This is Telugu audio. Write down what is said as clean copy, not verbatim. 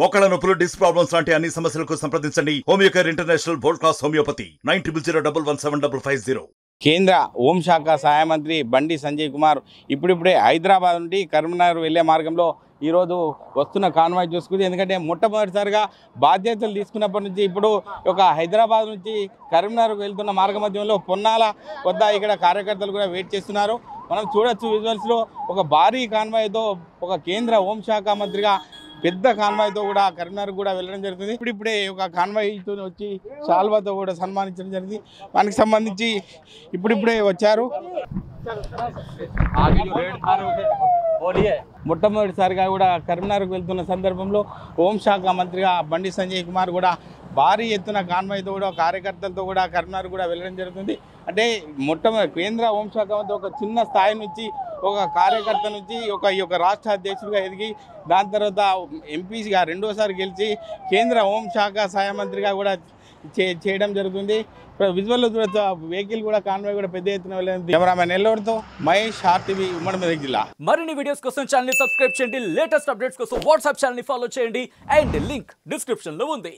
మోకాళ్ళ నొప్పులు, డిస్క్ ప్రాబ్లమ్స్ లాంటి అన్ని సమస్యలకు సంప్రదించండి Homeocare international world class homeopathy 9001171550. కేంద్ర హోంశాఖ సహాయ మంత్రి బండి సంజయ్ కుమార్ ఇప్పుడిప్పుడే హైదరాబాద్ నుండి కరీంనగర్ వెళ్లే మార్గంలో ఈరోజు వస్తున్న కాన్వాయ్ చూసుకుంది. ఎందుకంటే మొట్టమొదటిసారిగా బాధ్యతలు తీసుకున్నప్పటి నుంచి ఇప్పుడు ఒక హైదరాబాద్ నుంచి కరీంనగర్కు వెళ్తున్న మార్గ మధ్యంలో పొన్నాల వద్ద ఇక్కడ కార్యకర్తలు కూడా వెయిట్ చేస్తున్నారు. మనం చూడొచ్చు విజువల్స్లో ఒక భారీ కాన్వాయ్తో ఒక కేంద్ర హోంశాఖ మంత్రిగా పెద్ద కాన్వాయ్తో కూడా కరీంనగర్ కూడా వెళ్ళడం జరుగుతుంది. ఇప్పుడిప్పుడే ఒక కాన్వాయ్తో వచ్చి శాల్వాతో కూడా సన్మానించడం జరిగింది. దానికి సంబంధించి ఇప్పుడిప్పుడే వచ్చారు. మొట్టమొదటిసారిగా కూడా కరీంనగర్కు వెళ్తున్న సందర్భంలో హోంశాఖ మంత్రిగా బండి సంజయ్ కుమార్ కూడా భారీ ఎత్తున కాన్వాయ్తో కూడా కార్యకర్తలతో కూడా కరీంనగర్ కూడా వెళ్ళడం జరుగుతుంది. అంటే కేంద్ర హోంశాఖ మంత్రి ఒక చిన్న స్థాయి నుంచి ఒక కార్యకర్త నుంచి ఈ యొక్క రాష్ట్ర అధ్యక్షుడిగా ఎదిగి దాని తర్వాత ఎంపీగా రెండోసారి గెలిచి కేంద్ర హోంశాఖ సహాయ మంత్రిగా కూడా చేయడం జరుగుతుంది. విజువల్లో చూడొచ్చు, వెహికల్ కూడా కాన్వాయ్ కూడా పెద్ద ఎత్తున వెళ్ళింది. కెమెరామెన్ ఎల్లవరితో మహేష్, RTV, ఉమ్మడి మెదక్ జిల్లా. మరిన్ని వీడియోస్ కోసం ఛానల్ ని సబ్స్క్రైబ్ చేయండి. లేటెస్ట్ అప్డేట్స్ కోసం వాట్సాప్ ఛానల్ ని ఫాలో చేయండి. అండ్ లింక్ డిస్క్రిప్షన్ లో ఉంది.